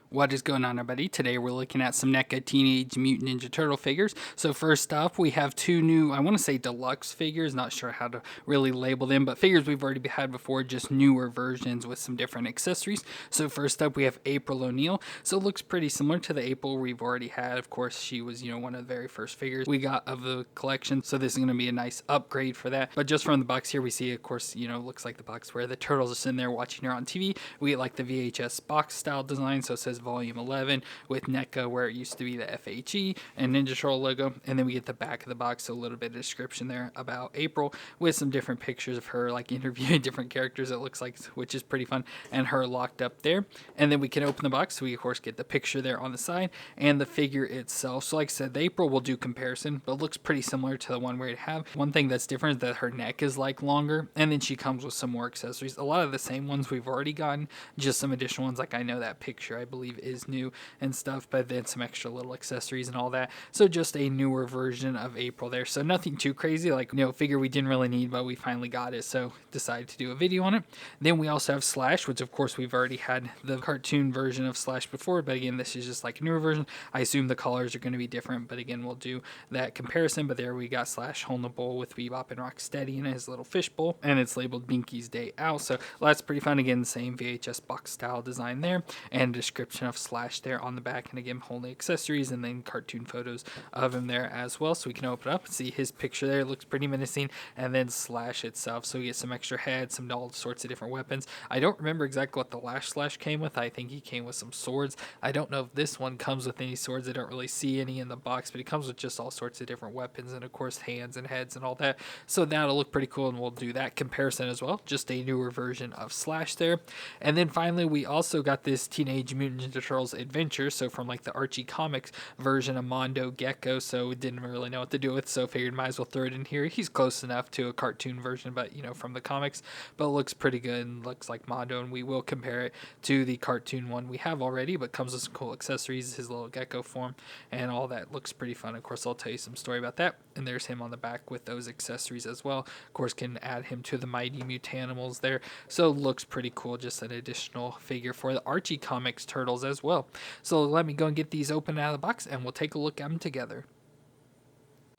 What is going on, everybody? Today we're looking at some NECA Teenage Mutant Ninja Turtle figures. So first up, we have two new, I want to say deluxe figures, not sure how to really label them, but figures we've already had before, just newer versions with some different accessories. So first up, we have April ONeil. So it looks pretty similar to the April we've already had. Of course, she was, one of the very first figures we got of the collection. So this is going to be a nice upgrade for that. But just from the box here, we see, of course, looks like the box where the turtles are sitting there watching her on TV. We get like the VHS box style design. So it says Volume 11 with NECA where it used to be the FHE and Ninja Turtle logo. And then we get the back of the box, so a little bit of description there about April with some different pictures of her like interviewing different characters, it looks like, which is pretty fun, and her locked up there. And then we can open the box, so we of course get the picture there on the side and the figure itself. So like I said, the April will do comparison, but it looks pretty similar to the one we have. One thing that's different is that her neck is like longer, and then she comes with some more accessories. A lot of the same ones we've already gotten, just some additional ones. Like I know that picture I believe is new and stuff, but then some extra little accessories and all that. So just a newer version of April there. So nothing too crazy, like figure we didn't really need, but we finally got it, so decided to do a video on it. Then we also have Slash, which of course we've already had the cartoon version of Slash before, but again this is just like a newer version. I assume the colors are going to be different, but again we'll do that comparison. But there we got Slash holding the bowl with Bebop and Rocksteady in his little fish bowl, and it's labeled Binky's Day Out. So that's pretty fun. Again, the same VHS box style design there, and description of Slash there on the back, and again holding accessories and then cartoon photos of him there as well. So we can open it up and see his picture there. It looks pretty menacing, and then Slash itself. So we get some extra heads, some all sorts of different weapons. I don't remember exactly what the last Slash came with. I think he came with some swords. I don't know if this one comes with any swords. I don't really see any in the box, but it comes with just all sorts of different weapons and of course hands and heads and all that. So that'll look pretty cool, and we'll do that comparison as well. Just a newer version of Slash there. And then finally we also got this Teenage Mutant Ninja Turtles Adventures, so from like the Archie Comics version of Mondo Gecko. So we didn't really know what to do with, so figured might as well throw it in here. He's close enough to a cartoon version, but from the comics, but it looks pretty good and looks like Mondo, and we will compare it to the cartoon one we have already, but comes with some cool accessories, his little gecko form and all that. Looks pretty fun. Of course I'll tell you some story about that, and there's him on the back with those accessories as well. Of course can add him to the Mighty Mutanimals there, so looks pretty cool. Just an additional figure for the Archie Comics Turtles as well. So let me go and get these open out of the box and we'll take a look at them together.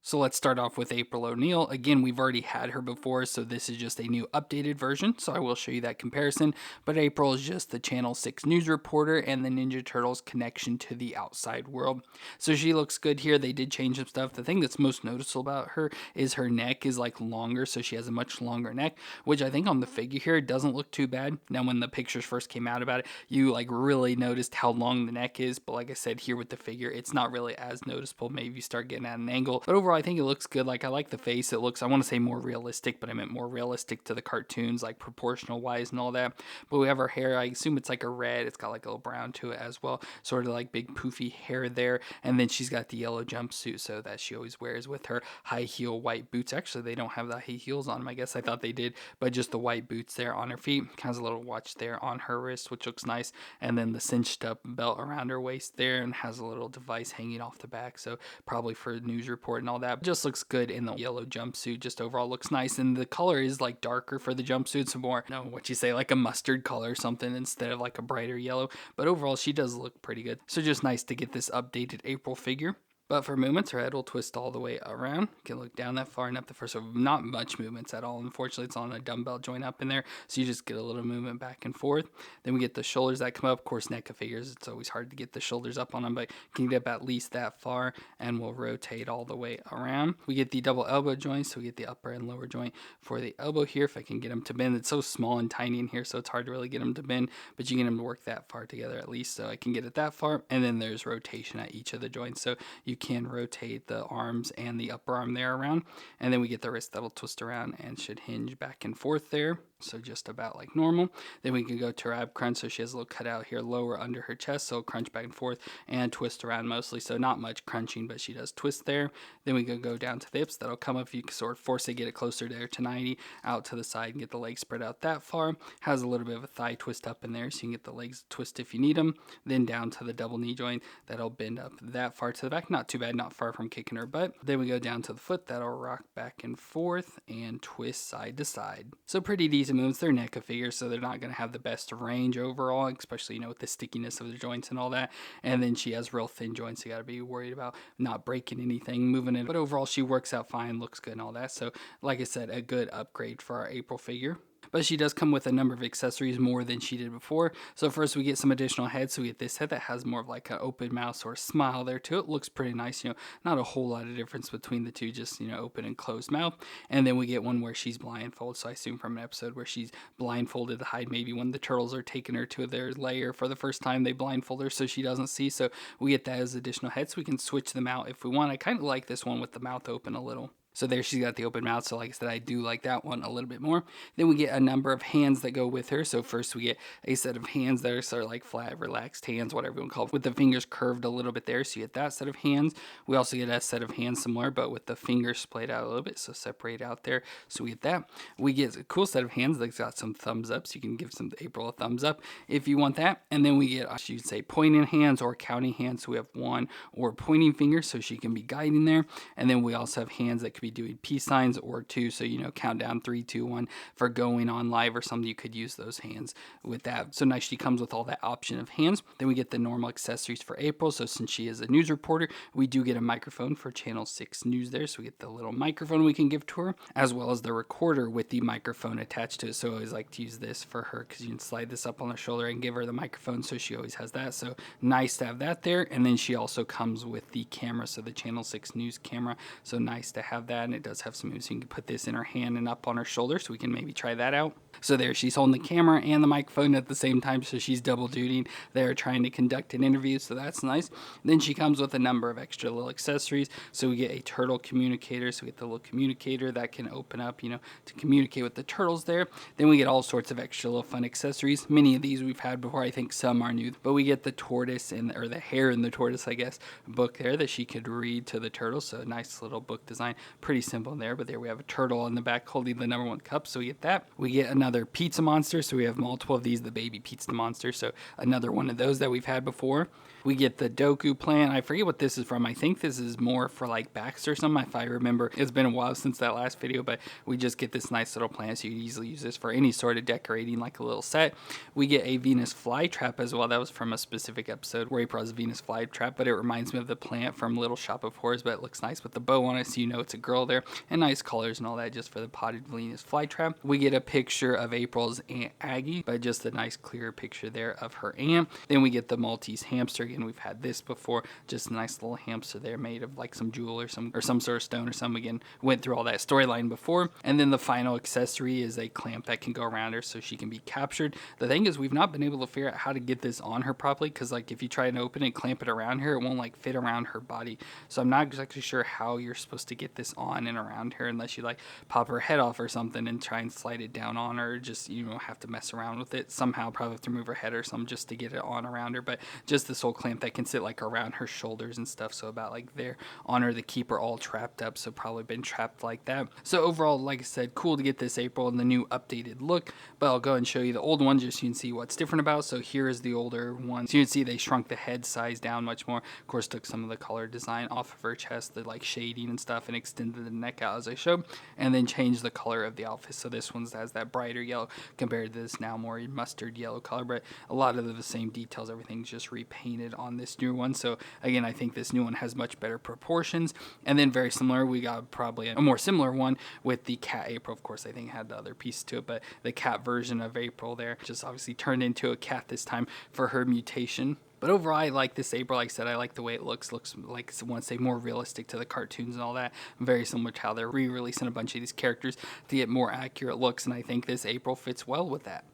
So let's start off with April ONeil. Again, we've already had her before, so this is just a new updated version, so I will show you that comparison. But April is just the Channel 6 news reporter and the Ninja Turtles' connection to the outside world. So she looks good here. They did change some stuff. The thing that's most noticeable about her is her neck is like longer, so she has a much longer neck, which I think on the figure here doesn't look too bad. Now when the pictures first came out about it, you like really noticed how long the neck is, but like I said, here with the figure, it's not really as noticeable. Maybe you start getting at an angle, but overall I think it looks good. Like I like the face. It looks, I want to say more realistic, but I meant more realistic to the cartoons, like proportional wise and all that. But we have her hair. I assume it's like a red. It's got like a little brown to it as well, sort of like big poofy hair there. And then she's got the yellow jumpsuit, so that she always wears with her high heel white boots. Actually, they don't have the high heels on them. I guess I thought they did, but just the white boots there on her feet. Has a little watch there on her wrist, which looks nice. And then the cinched up belt around her waist there, and has a little device hanging off the back, so probably for a news report and all that. Just looks good in the yellow jumpsuit. Just overall looks nice, and the color is like darker for the jumpsuit, so more, what you say, like a mustard color or something instead of like a brighter yellow. But overall she does look pretty good, so just nice to get this updated April figure. But for movements, her head will twist all the way around. You can look down that far and up the first, so not much movements at all. Unfortunately, it's on a dumbbell joint up in there, so you just get a little movement back and forth. Then we get the shoulders that come up. Of course, NECA figures, it's always hard to get the shoulders up on them, but you can get up at least that far, and we'll rotate all the way around. We get the double elbow joints, so we get the upper and lower joint for the elbow here, if I can get them to bend. It's so small and tiny in here, so it's hard to really get them to bend, but you get them to work that far together at least, so I can get it that far. And then there's rotation at each of the joints, so you can rotate the arms and the upper arm there around. And then we get the wrist that'll twist around and should hinge back and forth there, so just about like normal. Then we can go to her ab crunch, so she has a little cutout here lower under her chest, so crunch back and forth and twist around mostly, so not much crunching, but she does twist there. Then we can go down to the hips. That'll come up if you can sort of force it, get it closer there to 90, out to the side and get the legs spread out that far. Has a little bit of a thigh twist up in there, so you can get the legs twist if you need them. Then down to the double knee joint, that'll bend up that far to the back, not not too bad, not far from kicking her butt. Then we go down to the foot. That'll rock back and forth and twist side to side. So pretty decent moves. They're NECA figures, so they're not going to have the best range overall, especially, you know, with the stickiness of the joints and all that. And then she has real thin joints, so you got to be worried about not breaking anything, moving it. But overall, she works out fine, looks good and all that. So like I said, a good upgrade for our April figure. But she does come with a number of accessories more than she did before. So first we get some additional heads. So we get this head that has more of like an open mouth or smile there to it. Looks pretty nice, you know, not a whole lot of difference between the two, just, you know, open and closed mouth. And then we get one where she's blindfolded. So I assume from an episode where she's blindfolded to hide maybe when the turtles are taking her to their lair for the first time, they blindfold her so she doesn't see. So we get that as additional heads. We can switch them out if we want. I kind of like this one with the mouth open a little. So there she's got the open mouth. So like I said, I do like that one a little bit more. Then we get a number of hands that go with her. So first we get a set of hands that are sort of like flat, relaxed hands, whatever you want to call it, with the fingers curved a little bit there. So you get that set of hands. We also get a set of hands similar, but with the fingers splayed out a little bit. So separate out there. So we get that. We get a cool set of hands that's got some thumbs up. So you can give some April a thumbs up if you want that. And then we get, you'd say, pointing hands or counting hands. So we have one or pointing finger so she can be guiding there. And then we also have hands that could be doing peace signs or two, so, you know, count down 3, 2, 1 for going on live or something. You could use those hands with that. So nice, she comes with all that option of hands. Then we get the normal accessories for April. So since she is a news reporter, we do get a microphone for Channel 6 News there. So we get the little microphone we can give to her, as well as the recorder with the microphone attached to it. So I always like to use this for her because you can slide this up on her shoulder and give her the microphone, so she always has that. So nice to have that there. And then she also comes with the camera, so the Channel 6 News camera. So nice to have that, and it does have some moves. You can put this in her hand and up on her shoulder, so we can maybe try that out. So there, she's holding the camera and the microphone at the same time, so she's double dutying there trying to conduct an interview, so that's nice. Then she comes with a number of extra little accessories. So we get a turtle communicator, so we get the little communicator that can open up, you know, to communicate with the turtles there. Then we get all sorts of extra little fun accessories. Many of these we've had before, I think some are new, but we get the tortoise or the hare in the tortoise, I guess, book there that she could read to the turtles. So a nice little book design, pretty simple there, but there we have a turtle on the back holding the #1 cup, so we get that. We get another pizza monster, so we have multiple of these, the baby pizza monster, so another one of those that we've had before. We get the Doku plant. I forget what this is from. I think this is more for like backs or something, if I remember. It's been a while since that last video, but we just get this nice little plant, so you can easily use this for any sort of decorating, like a little set. We get a Venus flytrap as well. That was from a specific episode where April has a Venus flytrap, but it reminds me of the plant from Little Shop of Horrors, but it looks nice with the bow on it, so you know it's a girl there, and nice colors and all that just for the potted Venus flytrap. We get a picture of April's Aunt Aggie, but just a nice clear picture there of her aunt. Then we get the Maltese hamster. Again, we've had this before, just a nice little hamster there made of like some jewel or some sort of stone or something. Again, went through all that storyline before. And then the final accessory is a clamp that can go around her so she can be captured. The thing is, we've not been able to figure out how to get this on her properly, because like if you try and open it and clamp it around her, it won't like fit around her body. So I'm not exactly sure how you're supposed to get this on and around her, unless you like pop her head off or something and try and slide it down on her. Just, you know, have to mess around with it somehow, probably have to move her head or something just to get it on around her. But just this whole clamp that can sit like around her shoulders and stuff, so about like there on her to keep her all trapped up, so probably been trapped like that. So overall, like I said, cool to get this April in the new updated look. But I'll go and show you the old one just so you can see what's different about. So here is the older one. So you can see they shrunk the head size down much more. Of course, took some of the color design off of her chest, the like shading and stuff, and extended the neck out as I showed, and then changed the color of the outfit. So this one has that brighter yellow compared to this now more mustard yellow color, but a lot of the same details, everything's just repainted on this new one. So again, I think this new one has much better proportions. And then very similar, we got probably a more similar one with the cat April. Of course, I think it had the other piece to it, but the cat version of April there just obviously turned into a cat this time for her mutation. But overall, I like this April. Like I said, I like the way it looks. Looks like, I want to say, more realistic to the cartoons and all that. Very similar to how they're re-releasing a bunch of these characters to get more accurate looks, and I think this April fits well with that.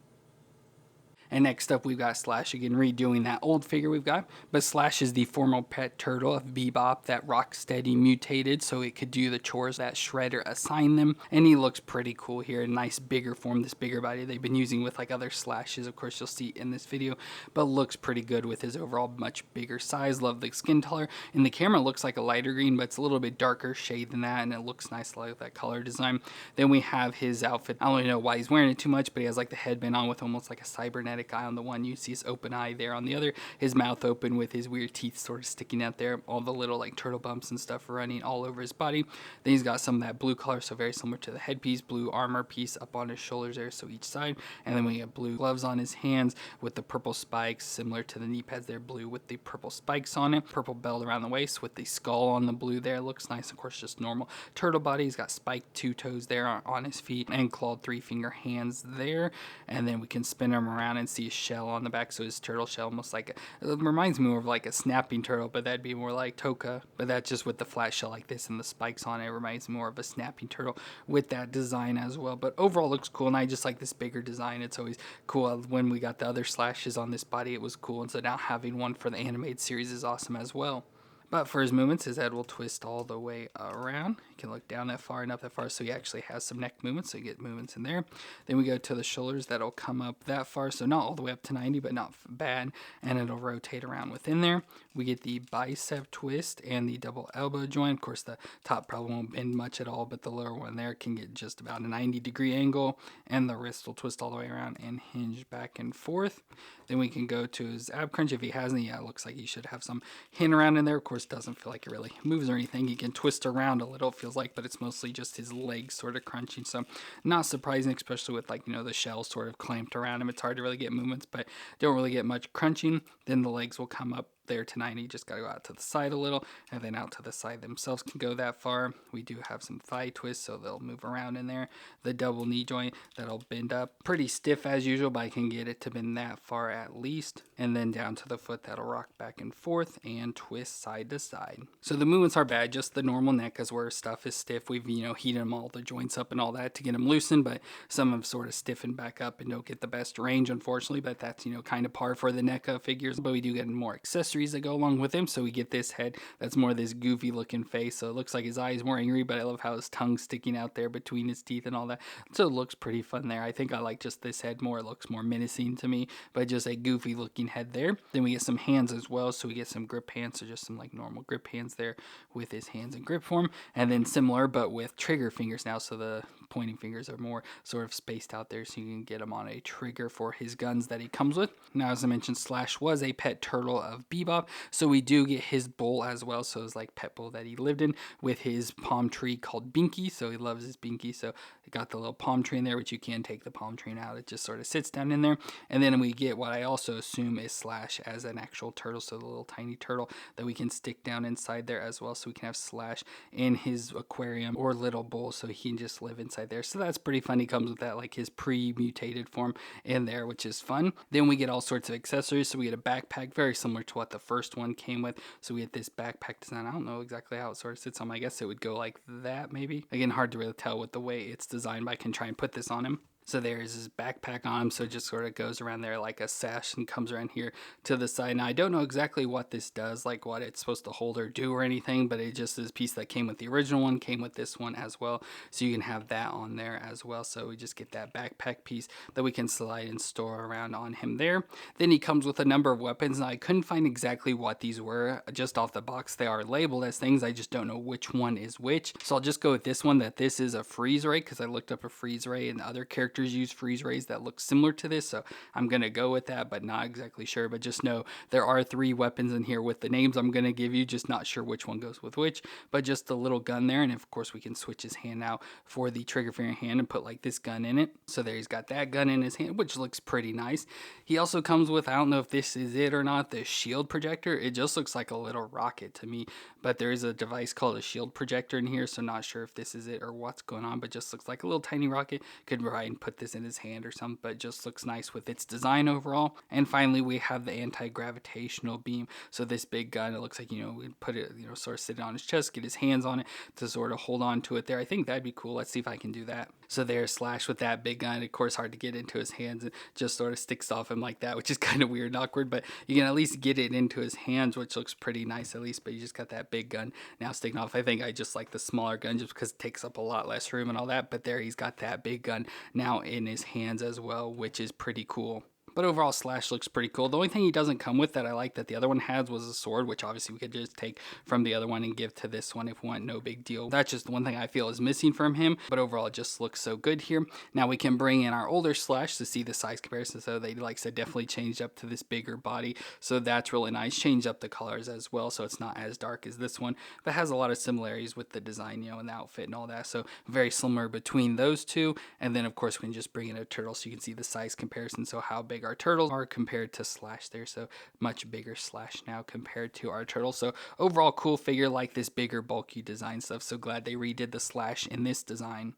And next up, we've got Slash again, redoing that old figure we've got. But Slash is the former pet turtle of Bebop that Rocksteady mutated so it could do the chores that Shredder assigned them. And he looks pretty cool here. A nice bigger form, this bigger body they've been using with like other Slashes. Of course, you'll see in this video. But looks pretty good with his overall much bigger size. Love the skin color. In the camera, it looks like a lighter green, but it's a little bit darker shade than that. And it looks nice like that color design. Then we have his outfit. I don't really know why he's wearing it too much, but he has like the headband on with almost like a cybernetic cybernetic eye on the one. You see his open eye there on the other. His mouth open with his weird teeth sort of sticking out there. All the little like turtle bumps and stuff running all over his body. Then he's got some of that blue color, so very similar to the headpiece. Blue armor piece up on his shoulders there, so each side. And then we get blue gloves on his hands with the purple spikes, similar to the knee pads there, blue with the purple spikes on it. Purple belt around the waist with the skull on the blue there. Looks nice. Of course, just normal turtle body. He's got spiked 2 toes there on his feet and clawed 3-finger hands there. And then we can spin him around and see a shell on the back. So his turtle shell, almost like it reminds me more of like a snapping turtle, but that'd be more like Toka. But that's just with the flat shell like this and the spikes on it. It reminds me more of a snapping turtle with that design as well. But overall looks cool, and I just like this bigger design. It's always cool. When we got the other slashes on this body, it was cool, and so now having one for the animated series is awesome as well. But for his movements, his head will twist all the way around. You can look down that far and up that far, so he actually has some neck movements, so you get movements in there. Then we go to the shoulders. That'll come up that far, so not all the way up to 90, but not bad, and it'll rotate around within there. We get the bicep twist and the double elbow joint. Of course, the top probably won't bend much at all, but the lower one there can get just about a 90-degree angle, and the wrist will twist all the way around and hinge back and forth. Then we can go to his ab crunch. If he has any, yeah, it looks like he should have some hint around in there. Of course, doesn't feel like it really moves or anything. He can twist around a little, it feels like, but it's mostly just his legs sort of crunching. So not surprising, especially with like, the shell sort of clamped around him. It's hard to really get movements, but don't really get much crunching. Then the legs will come up there to 90. Just got to go out to the side a little, and then out to the side themselves can go that far. We do have some thigh twists, so they'll move around in there. The double knee joint, that'll bend up pretty stiff as usual, but I can get it to bend that far at least. And then down to the foot, that'll rock back and forth and twist side to side. So the movements are bad, just the normal neck, because where stuff is stiff, we've heated them all the joints up and all that to get them loosened, but some have sort of stiffened back up and don't get the best range, unfortunately. But that's kind of par for the NECA figures. But we do get more accessories that go along with him. So we get this head that's more this goofy looking face, so it looks like his eye is more angry, but I love how his tongue's sticking out there between his teeth and all that, so it looks pretty fun there. I think I like just this head more. It looks more menacing to me, but just a goofy looking head there. Then we get some hands as well, so we get some grip hands, so just some like normal grip hands there with his hands in grip form, and then similar but with trigger fingers now, so the pointing fingers are more sort of spaced out there, so you can get him on a trigger for his guns that he comes with. Now, as I mentioned, Slash was a pet turtle of Bebop, so we do get his bowl as well. So it's like pet bowl that he lived in with his palm tree called Binky, so he loves his Binky. So it got the little palm tree in there, which you can take the palm tree out. It just sort of sits down in there. And then we get what I also assume is Slash as an actual turtle, so the little tiny turtle that we can stick down inside there as well, so we can have Slash in his aquarium or little bowl, so he can just live inside there. So that's pretty fun. He comes with that, like his pre-mutated form in there, which is fun. Then we get all sorts of accessories. So we get a backpack, very similar to what the first one came with. So we get this backpack design. I don't know exactly how it sort of sits on him. I guess it would go like that, maybe. Again, hard to really tell with the way it's designed, but I can try and put this on him. So there's his backpack on him, so it just sort of goes around there like a sash and comes around here to the side. Now, I don't know exactly what this does, like what it's supposed to hold or do or anything, but it just is a piece that came with the original one, came with this one as well, so you can have that on there as well. So we just get that backpack piece that we can slide and store around on him there. Then he comes with a number of weapons. Now, I couldn't find exactly what these were just off the box. They are labeled as things, I just don't know which one is which. So I'll just go with this one, that this is a freeze ray, because I looked up a freeze ray and other characters use freeze rays that look similar to this, so I'm gonna go with that, but not exactly sure. But just know there are 3 weapons in here with the names I'm gonna give you, just not sure which one goes with which. But just the little gun there, and of course we can switch his hand out for the trigger finger hand and put like this gun in it. So there he's got that gun in his hand, which looks pretty nice. He also comes with, I don't know if this is it or not, the shield projector. It just looks like a little rocket to me, but there is a device called a shield projector in here, so not sure if this is it or what's going on, but just looks like a little tiny rocket. Could try and put this in his hand or something, but it just looks nice with its design overall. And finally, we have the anti-gravitational beam. So this big gun, it looks like, we'd put it, sort of sit on his chest, get his hands on it to sort of hold on to it there. I think that'd be cool. Let's see if I can do that. So there's Slash with that big gun. Of course, hard to get into his hands. It just sort of sticks off him like that, which is kind of weird and awkward, but you can at least get it into his hands, which looks pretty nice at least. But you just got that big gun now sticking off. I think I just like the smaller gun just because it takes up a lot less room and all that. But there he's got that big gun now in his hands as well, which is pretty cool. But overall, Slash looks pretty cool. The only thing he doesn't come with that I like that the other one has was a sword, which obviously we could just take from the other one and give to this one if we want, no big deal. That's just the one thing I feel is missing from him, but overall it just looks so good here. Now we can bring in our older Slash to see the size comparison. So they, like I said, definitely changed up to this bigger body. So that's really nice. Changed up the colors as well, so it's not as dark as this one, but has a lot of similarities with the design, and the outfit and all that. So very similar between those two. And then of course we can just bring in a turtle so you can see the size comparison. So how big our turtles are compared to Slash there. So much bigger Slash now compared to our turtle. So overall cool figure, like this bigger bulky design stuff. So glad they redid the Slash in this design.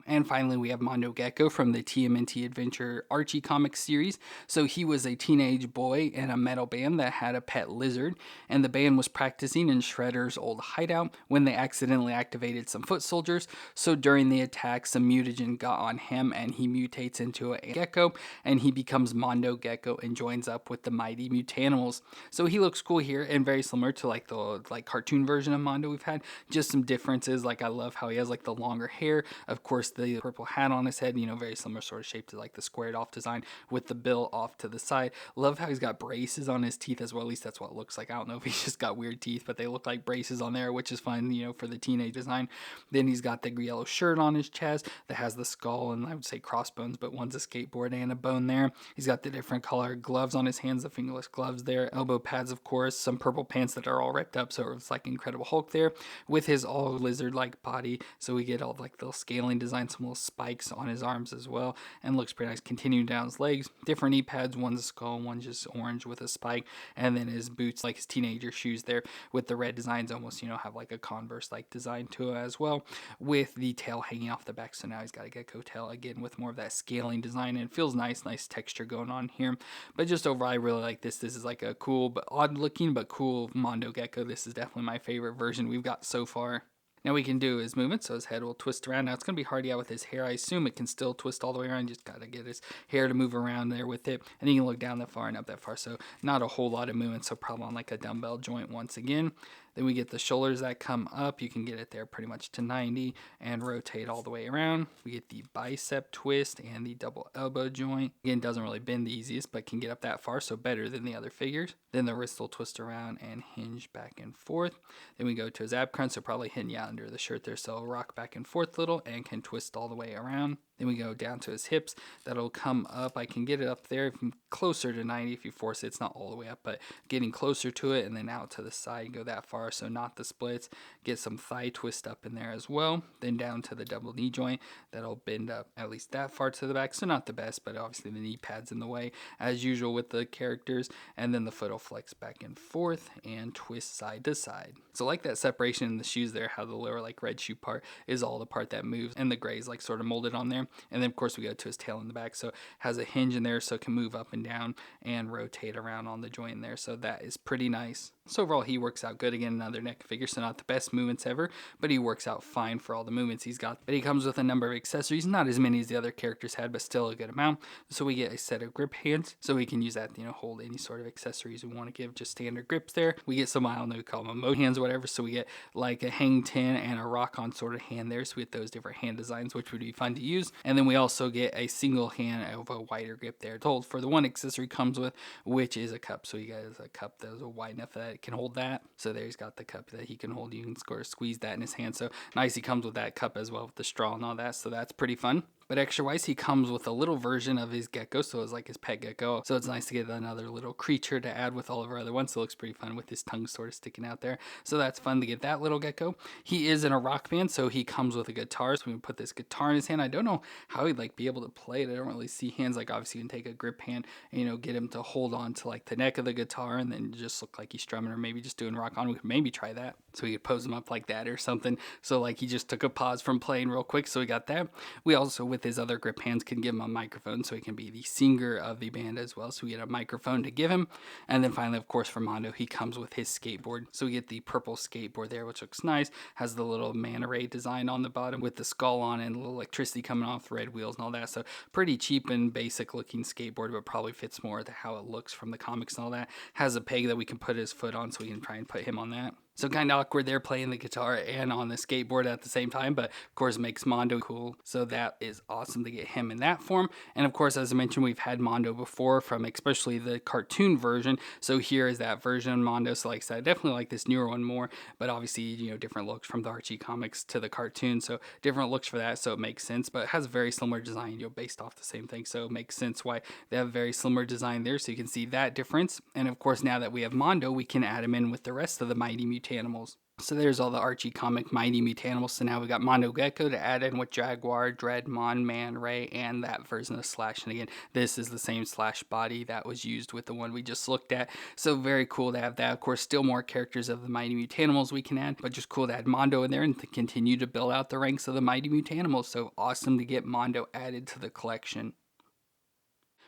And finally, we have Mondo Gecko from the TMNT Adventure Archie comic series. So he was a teenage boy in a metal band that had a pet lizard, and the band was practicing in Shredder's old hideout when they accidentally activated some foot soldiers. So during the attack, some mutagen got on him, and he mutates into a gecko, and he becomes Mondo Gecko and joins up with the mighty Mutanimals. So he looks cool here and very similar to like the cartoon version of Mondo we've had. Just some differences. Like I love how he has like the longer hair. Of course, the purple hat on his head, very similar sort of shape to like the squared off design with the bill off to the side. Love how he's got braces on his teeth as well. At least that's what it looks like. I don't know if he's just got weird teeth, but they look like braces on there, which is fun, for the teenage design. Then he's got the yellow shirt on his chest that has the skull and I would say crossbones, but one's a skateboard and a bone there. He's got the different color gloves on his hands, the fingerless gloves there, elbow pads, of course, some purple pants that are all ripped up, so it's like Incredible Hulk there with his all lizard-like body. So we get all like the scaling design, some little spikes on his arms as well, and looks pretty nice. Continuing down his legs, different knee pads, one's a skull, one's just orange with a spike, and then his boots, like his teenager shoes there with the red designs, almost have like a Converse like design to it as well, with the tail hanging off the back. So now he's got a gecko tail again with more of that scaling design, and it feels nice texture going on here. But just overall, I really like this. This is like a cool but odd looking but cool Mondo Gecko. This is definitely my favorite version we've got so far. Now we can do his movement, so his head will twist around. Now it's going to be hard, with his hair. I assume it can still twist all the way around. You just got to get his hair to move around there with it. And he can look down that far and up that far, so not a whole lot of movement, so probably on like a dumbbell joint once again. Then we get the shoulders that come up. You can get it there pretty much to 90 and rotate all the way around. We get the bicep twist and the double elbow joint. Again, doesn't really bend the easiest, but can get up that far, so better than the other figures. Then the wrist will twist around and hinge back and forth. Then we go to his ab crunch, so probably hitting under the shirt there, so it'll rock back and forth a little and can twist all the way around. Then we go down to his hips. That'll come up. I can get it up there closer to 90 if you force it. It's not all the way up, but getting closer to it, and then out to the side, go that far, so not the splits. Get some thigh twist up in there as well. Then down to the double knee joint. That'll bend up at least that far to the back, so not the best, but obviously the knee pad's in the way as usual with the characters. And then the foot will flex back and forth and twist side to side. So like that separation in the shoes there, how the lower like red shoe part is all the part that moves, and the gray is like sort of molded on there. And then of course we go to his tail in the back, so it has a hinge in there, so it can move up and down and rotate around on the joint there, so that is pretty nice. So overall he works out good. Again, another NECA figure, so not the best movements ever, but he works out fine for all the movements he's got. But he comes with a number of accessories, not as many as the other characters had, but still a good amount. So we get a set of grip hands, so we can use that to hold any sort of accessories we want to give, just standard grips there. We get some, I don't know, we call them emoji hands or whatever, so we get like a hang 10 and a rock on sort of hand there, so we get those different hand designs, which would be fun to use. And then we also get a single hand of a wider grip there to hold for the one accessory comes with, which is a cup. So you guys, a cup that is wide enough that it can hold that. So there he's got the cup that he can hold. You can sort of squeeze that in his hand. So nice, he comes with that cup as well with the straw and all that. So that's pretty fun. But extra wise, he comes with a little version of his gecko, so it's like his pet gecko. So it's nice to get another little creature to add with all of our other ones. So it looks pretty fun with his tongue sort of sticking out there. So that's fun to get that little gecko. He is in a rock band, so he comes with a guitar. So we can put this guitar in his hand. I don't know how he'd be able to play it. I don't really see hands. Obviously you can take a grip hand and get him to hold on to the neck of the guitar and then just look like he's strumming or maybe just doing rock on. We could maybe try that. So we could pose him up like that or something. So he just took a pause from playing real quick. So we got that. We also, with his other grip hand, can give him a microphone, so he can be the singer of the band as well. So we get a microphone to give him. And then finally, of course, for Mondo, he comes with his skateboard. So we get the purple skateboard there, which looks nice. Has the little manta ray design on the bottom with the skull on it and a little electricity coming off, red wheels and all that. So pretty cheap and basic looking skateboard, but probably fits more to how it looks from the comics and all that. Has a peg that we can put his foot on, so we can try and put him on that. So kind of awkward there playing the guitar and on the skateboard at the same time, but of course makes Mondo cool. So that is awesome to get him in that form. And of course, as I mentioned, we've had Mondo before from especially the cartoon version. So here is that version of Mondo. So like I said, I definitely like this newer one more, but obviously, different looks from the Archie comics to the cartoon. So different looks for that. So it makes sense, but it has a very similar design, based off the same thing. So it makes sense why they have very similar design there. So you can see that difference. And of course, now that we have Mondo, we can add him in with the rest of the Mighty Mutanimals. So there's all the Archie comic Mighty Mutanimals. So now we got Mondo Gecko to add in with Jaguar, Dread, Mon, Man, Ray, and that version of Slash. And again, this is the same Slash body that was used with the one we just looked at. So very cool to have that. Of course, still more characters of the Mighty Mutanimals we can add, but just cool to add Mondo in there and to continue to build out the ranks of the Mighty Mutanimals. So awesome to get Mondo added to the collection.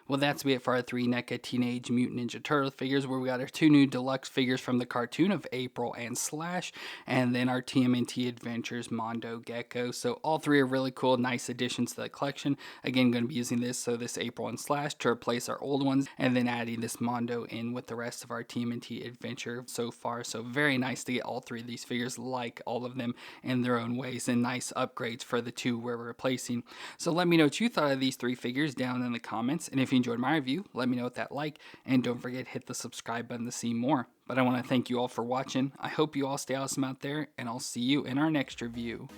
Well, that's it for our 3 NECA Teenage Mutant Ninja Turtle figures, where we got our 2 new deluxe figures from the cartoon of April and Slash, and then our TMNT Adventures Mondo Gecko. So all 3 are really cool, nice additions to the collection. Again, going to be using this April and Slash to replace our old ones, and then adding this Mondo in with the rest of our TMNT Adventure so far. So very nice to get all 3 of these figures, like all of them in their own ways, and nice upgrades for the 2 we're replacing. So let me know what you thought of these 3 figures down in the comments, and if you enjoyed my review, let me know with that like, and don't forget to hit the subscribe button to see more. But I want to thank you all for watching. I hope you all stay awesome out there, and I'll see you in our next review.